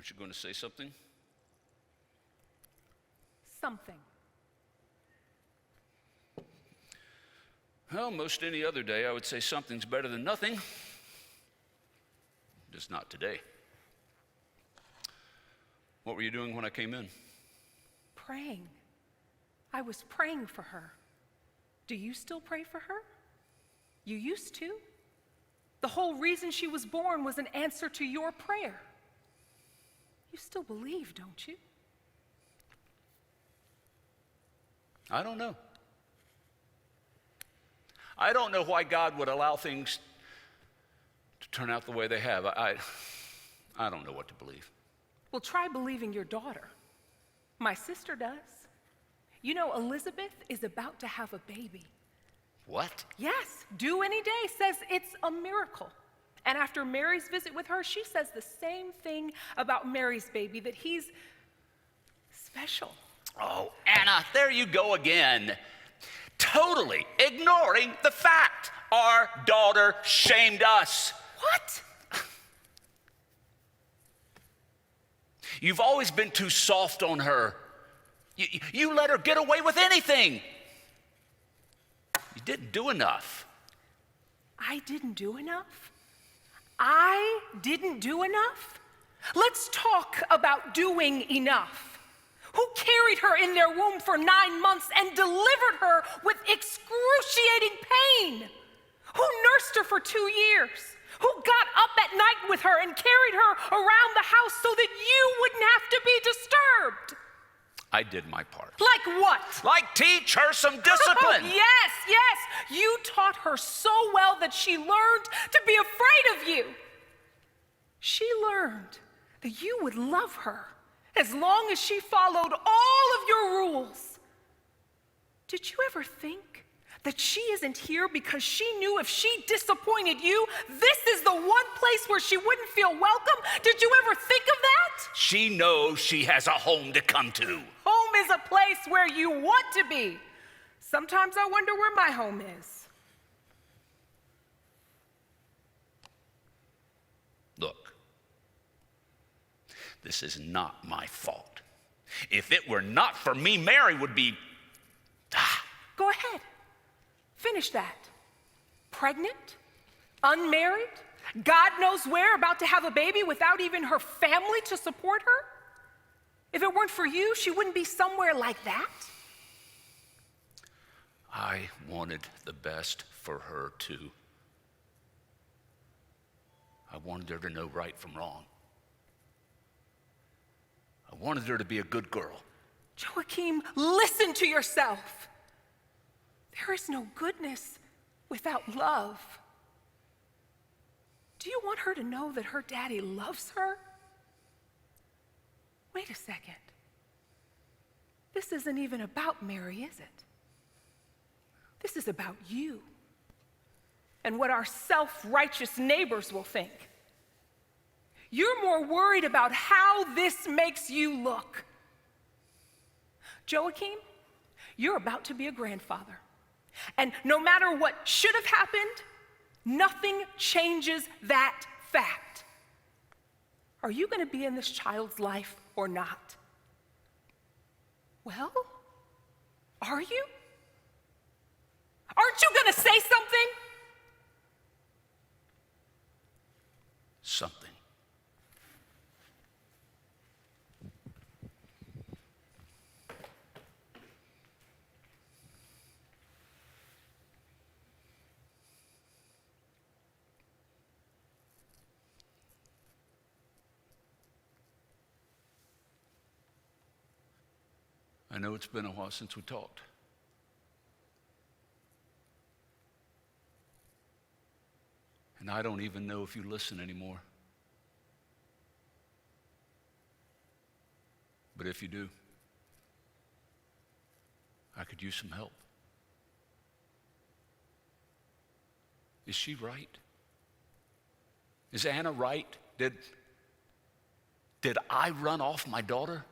Aren't you going to say something? Something. Well, most any other day, I would say something's better than nothing. Just not today. What were you doing when I came in? Praying. I was praying for her. Do you still pray for her? You used to. The whole reason she was born was an answer to your prayer. You still believe, don't you? I don't know. I don't know why God would allow things to turn out the way they have. I don't know what to believe. Well, try believing your daughter. My sister does. You know, Elizabeth is about to have a baby. What? Yes, due any day, says it's a miracle. And after Mary's visit with her, she says the same thing about Mary's baby, that he's special. Oh, Anna, there you go again. Totally ignoring the fact our daughter shamed us. What? You've always been too soft on her. You let her get away with anything. You didn't do enough. I didn't do enough? I didn't do enough? Let's talk about doing enough. Who carried her in their womb for 9 months and delivered her with excruciating pain? Who nursed her for 2 years? Who got up at night with her and carried her around the house so that you wouldn't have to be disturbed? I did my part. Like what? Like teach her some discipline. Yes, yes. You taught her so well that she learned to be afraid of you. She learned that you would love her as long as she followed all of your rules. Did you ever think that she isn't here because she knew if she disappointed you, this is the one place where she wouldn't feel welcome? Did you ever think of that? She knows she has a home to come to. Home is a place where you want to be. Sometimes I wonder where my home is. Look, this is not my fault. If it were not for me, Mary would be... Go ahead. Finish that. Pregnant? Unmarried? God knows where, about to have a baby without even her family to support her? If it weren't for you, she wouldn't be somewhere like that. I wanted the best for her, too. I wanted her to know right from wrong. I wanted her to be a good girl. Joachim, listen to yourself. There is no goodness without love. Do you want her to know that her daddy loves her? Wait a second. This isn't even about Mary, is it? This is about you and what our self-righteous neighbors will think. You're more worried about how this makes you look. Joachim, you're about to be a grandfather. And no matter what should have happened, nothing changes that fact. Are you going to be in this child's life or not? Well, are you? Aren't you going to say something? Something. I know it's been a while since we talked. And I don't even know if you listen anymore. But if you do, I could use some help. Is she right? Is Anna right? Did I run off my daughter?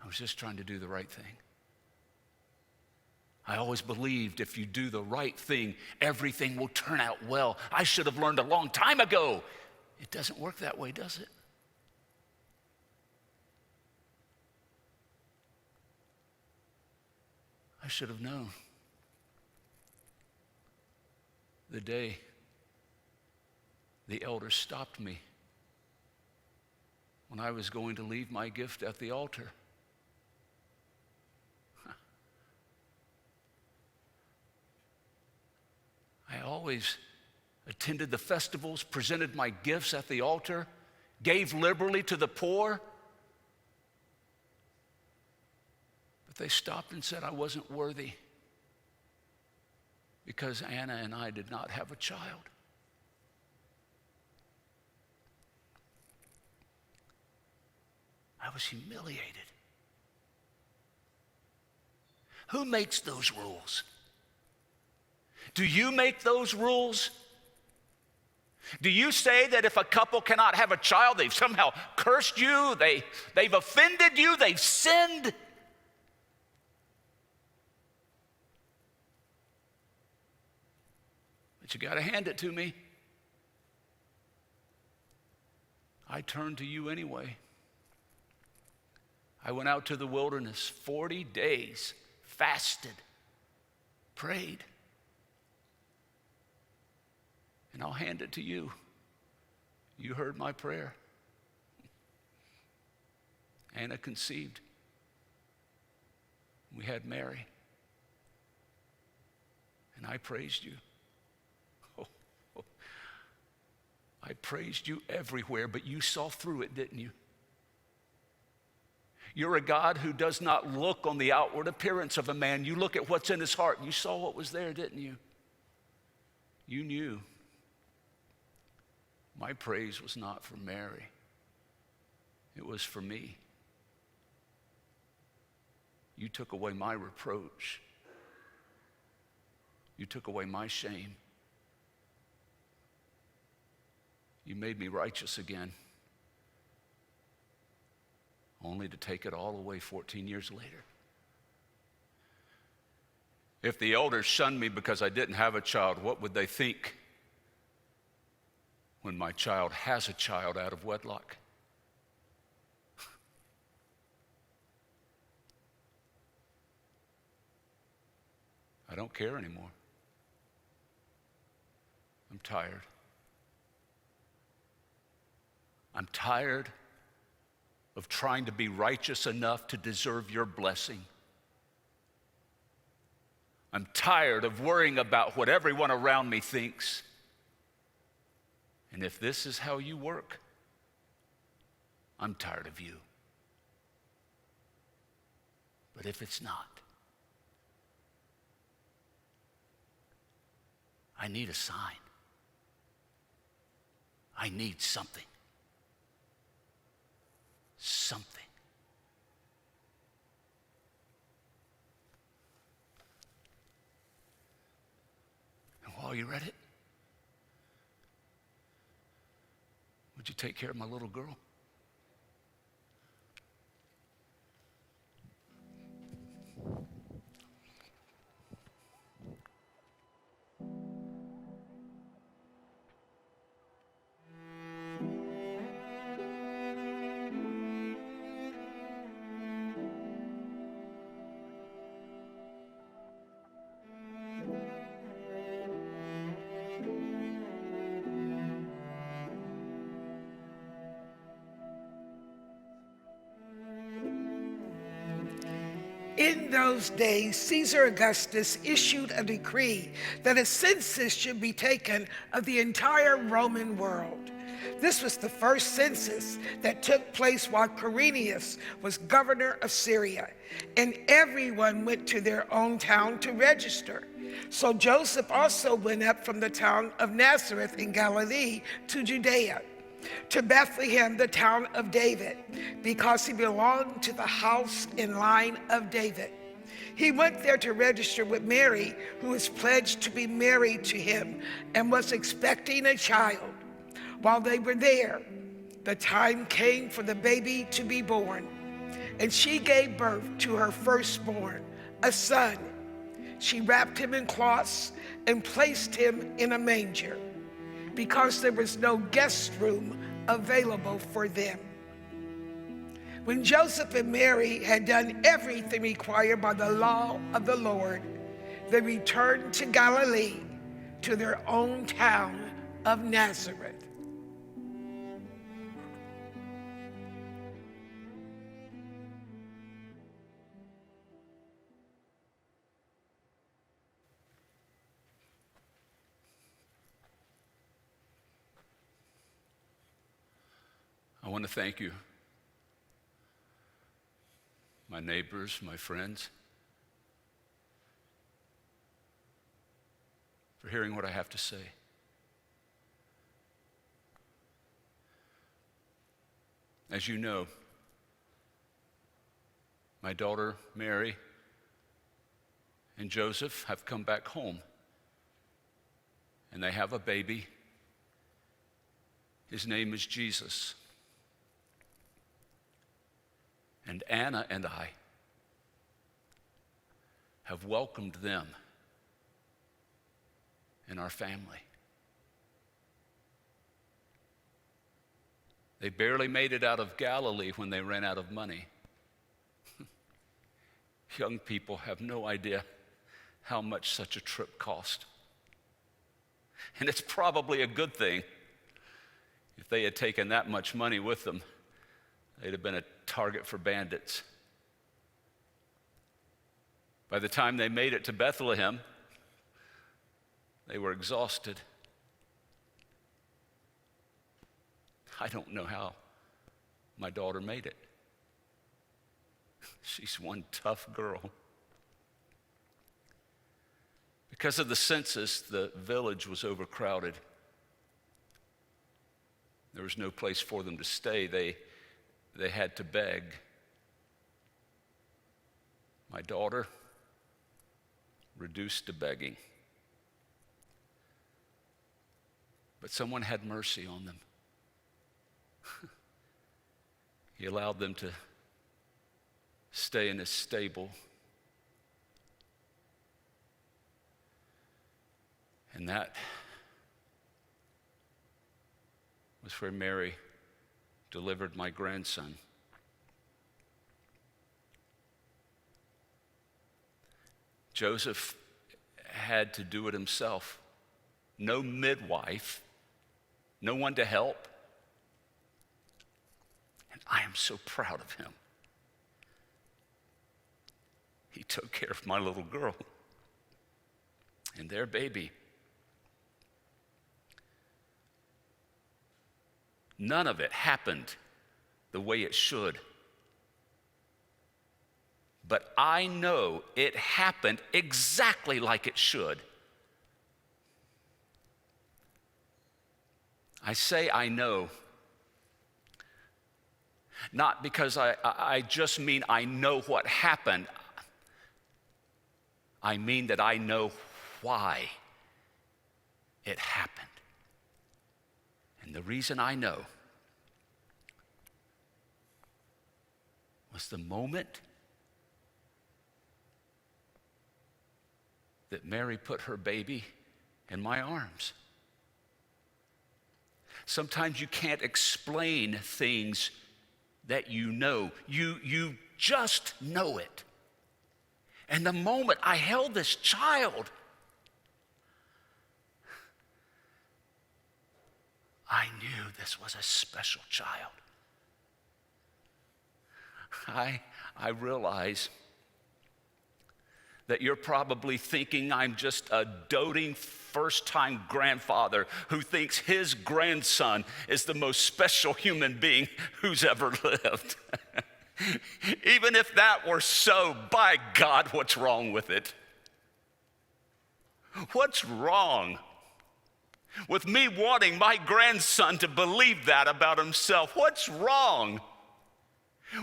I was just trying to do the right thing. I always believed if you do the right thing, everything will turn out well. I should have learned a long time ago. It doesn't work that way, does it? I should have known the day the elders stopped me when I was going to leave my gift at the altar. I always attended the festivals, presented my gifts at the altar, gave liberally to the poor. But they stopped and said I wasn't worthy because Anna and I did not have a child. I was humiliated. Who makes those rules? Do you make those rules? Do you say that if a couple cannot have a child, they've somehow cursed you, they've offended you, they've sinned? But you got to hand it to me. I turned to you anyway. I went out to the wilderness, 40 days, fasted, prayed. And I'll hand it to you. You heard my prayer. Anna conceived. We had Mary. And I praised you. I praised you everywhere, but you saw through it, didn't you? You're a God who does not look on the outward appearance of a man. You look at what's in his heart. You saw what was there, didn't you? You knew. My praise was not for Mary. It was for me. You took away my reproach. You took away my shame. You made me righteous again, only to take it all away 14 years later. If the elders shunned me because I didn't have a child, what would they think when my child has a child out of wedlock? I don't care anymore. I'm tired. I'm tired of trying to be righteous enough to deserve your blessing. I'm tired of worrying about what everyone around me thinks. And if this is how you work, I'm tired of you. But if it's not, I need a sign. I need something. Something. And while you're at it, would you take care of my little girl? In those days, Caesar Augustus issued a decree that a census should be taken of the entire Roman world. This was the first census that took place while Quirinius was governor of Syria, and everyone went to their own town to register. So Joseph also went up from the town of Nazareth in Galilee to Judea, to Bethlehem, the town of David, because he belonged to the house and line of David. He went there to register with Mary, who was pledged to be married to him and was expecting a child. While they were there, the time came for the baby to be born, and she gave birth to her firstborn, a son. She wrapped him in cloths and placed him in a manger because there was no guest room available for them. When Joseph and Mary had done everything required by the law of the Lord, they returned to Galilee, to their own town of Nazareth. I want to thank you, my neighbors, my friends, for hearing what I have to say. As you know, my daughter Mary and Joseph have come back home, and they have a baby. His name is Jesus. And Anna and I have welcomed them in our family. They barely made it out of Galilee when they ran out of money. Young people have no idea how much such a trip cost. And it's probably a good thing. If they had taken that much money with them, they'd have been a target for bandits. By the time they made it to Bethlehem, they were exhausted. I don't know how my daughter made it. She's one tough girl. Because of the census, the village was overcrowded. There was no place for them to stay. They had to beg. My daughter reduced to begging. But someone had mercy on them. He allowed them to stay in his stable. And that was where Mary delivered my grandson. Joseph had to do it himself. No midwife, no one to help. And I am so proud of him. He took care of my little girl and their baby. None of it happened the way it should. But I know it happened exactly like it should. I say I know, not because I just mean I know what happened. I mean that I know why it happened. And the reason I know was the moment that Mary put her baby in my arms. Sometimes you can't explain things that you know. You just know it. And the moment I held this child, I knew this was a special child. I realize that you're probably thinking I'm just a doting first-time grandfather who thinks his grandson is the most special human being who's ever lived. Even if that were so, by God, what's wrong with it? What's wrong with me wanting my grandson to believe that about himself? What's wrong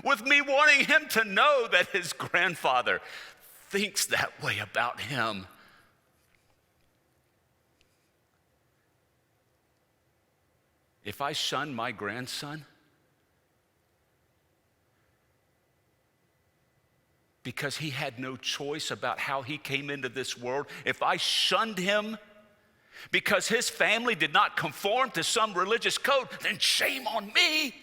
with me wanting him to know that his grandfather thinks that way about him? If I shun my grandson, because he had no choice about how he came into this world, if I shunned him because his family did not conform to some religious code, then shame on me.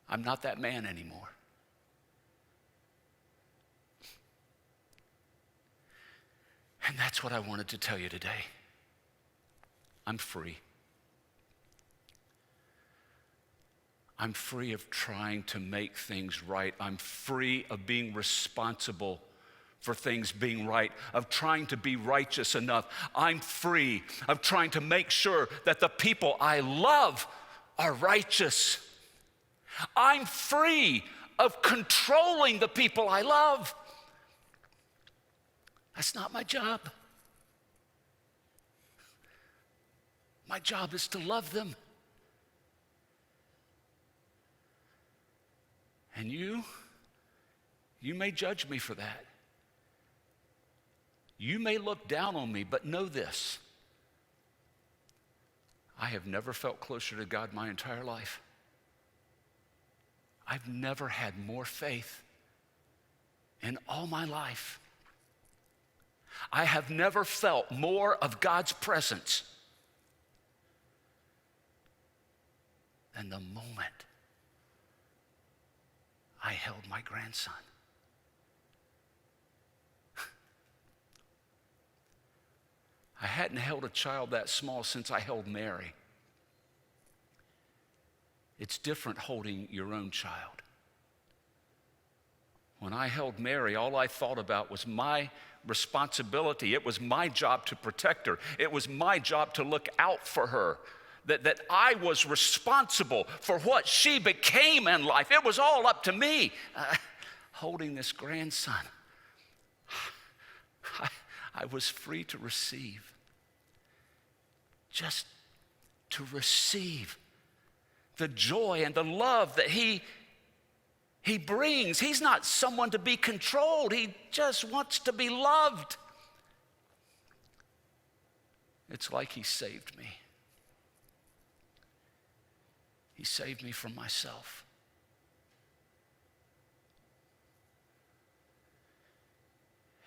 I'm not that man anymore. And that's what I wanted to tell you today. I'm free. I'm free of trying to make things right. I'm free of being responsible for things being right, of trying to be righteous enough. I'm free of trying to make sure that the people I love are righteous. I'm free of controlling the people I love. That's not my job. My job is to love them. And you may judge me for that. You may look down on me, but know this. I have never felt closer to God my entire life. I've never had more faith in all my life. I have never felt more of God's presence than the moment I held my grandson. I hadn't held a child that small since I held Mary. It's different holding your own child. When I held Mary, all I thought about was my responsibility. It was my job to protect her. It was my job to look out for her. That I was responsible for what she became in life. It was all up to me. Holding this grandson, I was free to receive. Just to receive the joy and the love that he brings. He's not someone to be controlled. He just wants to be loved. It's like he saved me. He saved me from myself.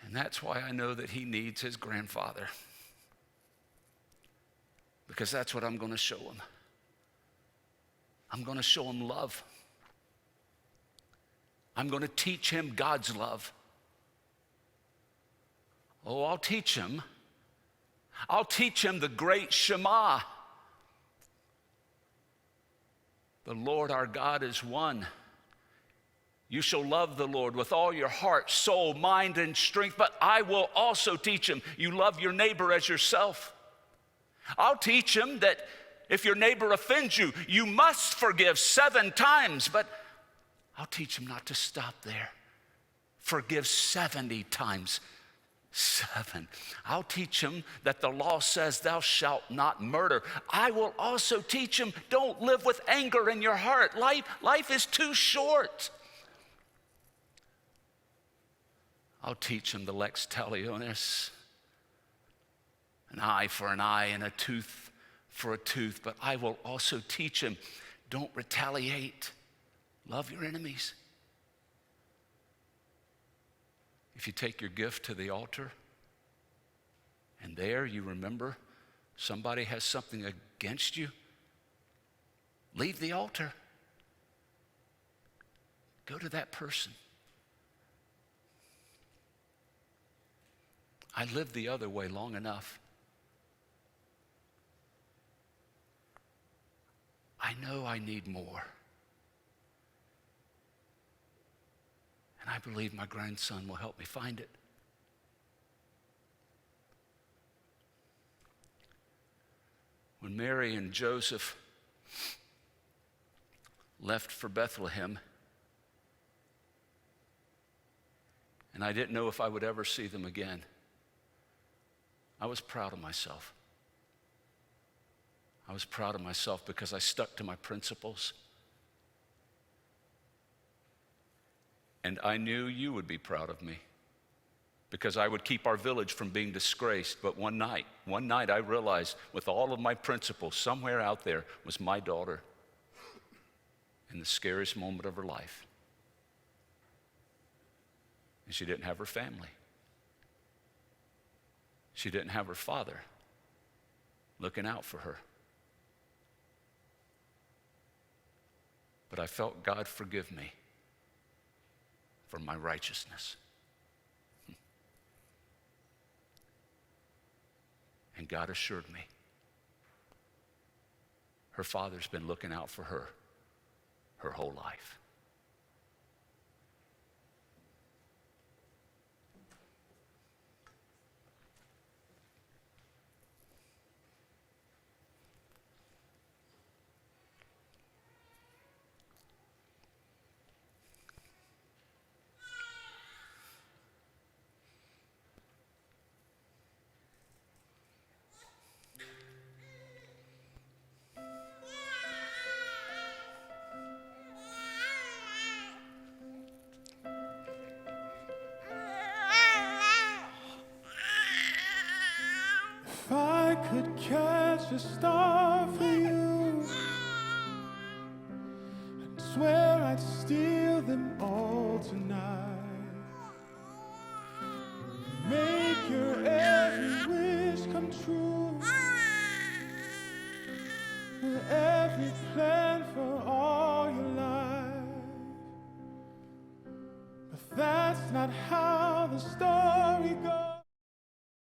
And that's why I know that he needs his grandfather. Because that's what I'm going to show him. I'm going to show him love. I'm going to teach him God's love. Oh, I'll teach him. I'll teach him the great Shema. The Lord our God is one. You shall love the Lord with all your heart, soul, mind, and strength. But I will also teach him you love your neighbor as yourself. I'll teach him that if your neighbor offends you, you must forgive 7 times. But I'll teach him not to stop there. Forgive 70 times 7. I'll teach him that the law says thou shalt not murder. I will also teach him don't live with anger in your heart. Life is too short. I'll teach him the lex talionis, an eye for an eye and a tooth for a tooth. But I will also teach him don't retaliate. Love your enemies. If you take your gift to the altar and there you remember somebody has something against you, leave the altar. Go to that person. I lived the other way long enough. I know I need more. And I believe my grandson will help me find it. When Mary and Joseph left for Bethlehem, and I didn't know if I would ever see them again, I was proud of myself. I was proud of myself because I stuck to my principles. And I knew you would be proud of me because I would keep our village from being disgraced. But one night I realized with all of my principles, somewhere out there was my daughter. in the scariest moment of her life. And she didn't have her family. She didn't have her father looking out for her. But I felt God forgive me for my righteousness. And God assured me her father's been looking out for her whole life. If I could catch a star for you, I'd swear I'd steal them all tonight. Make your every wish come true, and every plan for all your life. But that's not how the story goes.